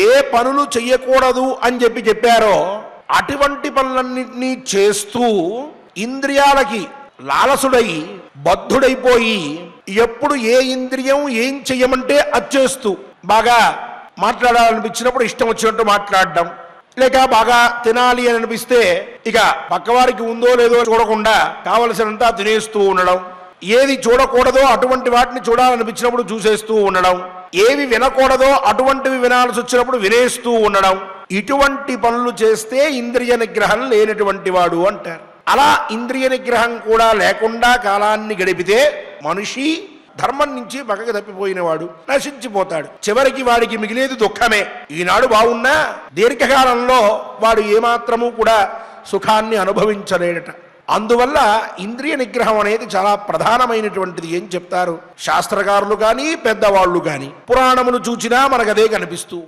ఏ పనులు చెయ్యకూడదు అని చెప్పారో అటువంటి పనులన్నింటినీ చేస్తూ ఇంద్రియాలకి లాలసుడై బద్ధుడైపోయి ఎప్పుడు ఏ ఇంద్రియం ఏం చెయ్యమంటే అది చేస్తూ బాగా మాట్లాడాలనిపించినప్పుడు ఇష్టం వచ్చినట్టు మాట్లాడడం, లేక బాగా తినాలి అని అనిపిస్తే ఇక పక్కవారికి ఉందో లేదో చూడకుండా కావలసినంత తినేస్తూ ఉండడం, ఏది చూడకూడదో అటువంటి వాటిని చూడాలనిపించినప్పుడు చూసేస్తూ ఉండడం, ఏవి వినకూడదో అటువంటివి వినాల్సి వచ్చినప్పుడు వినేస్తూ ఉండడం, ఇటువంటి పనులు చేస్తే ఇంద్రియ నిగ్రహం లేనటువంటి వాడు అంటారు. అలా ఇంద్రియ నిగ్రహం కూడా లేకుండా కాలాన్ని గడిపితే మనిషి ధర్మం నుంచి పక్కకి తప్పిపోయినవాడు, నశించిపోతాడు. చివరికి వాడికి మిగిలేది దుఃఖమే. ఈనాడు బాగున్నా దీర్ఘకాలంలో వాడు ఏమాత్రము కూడా సుఖాన్ని అనుభవించలేడట. అందువల్ల ఇంద్రియ నిగ్రహం అనేది చాలా ప్రధానమైనటువంటిది. ఏం చెప్తారు శాస్త్రకారులు కానీ పెద్దవాళ్ళు కానీ, పురాణములు చూచినా మనకు అదే కనిపిస్తూ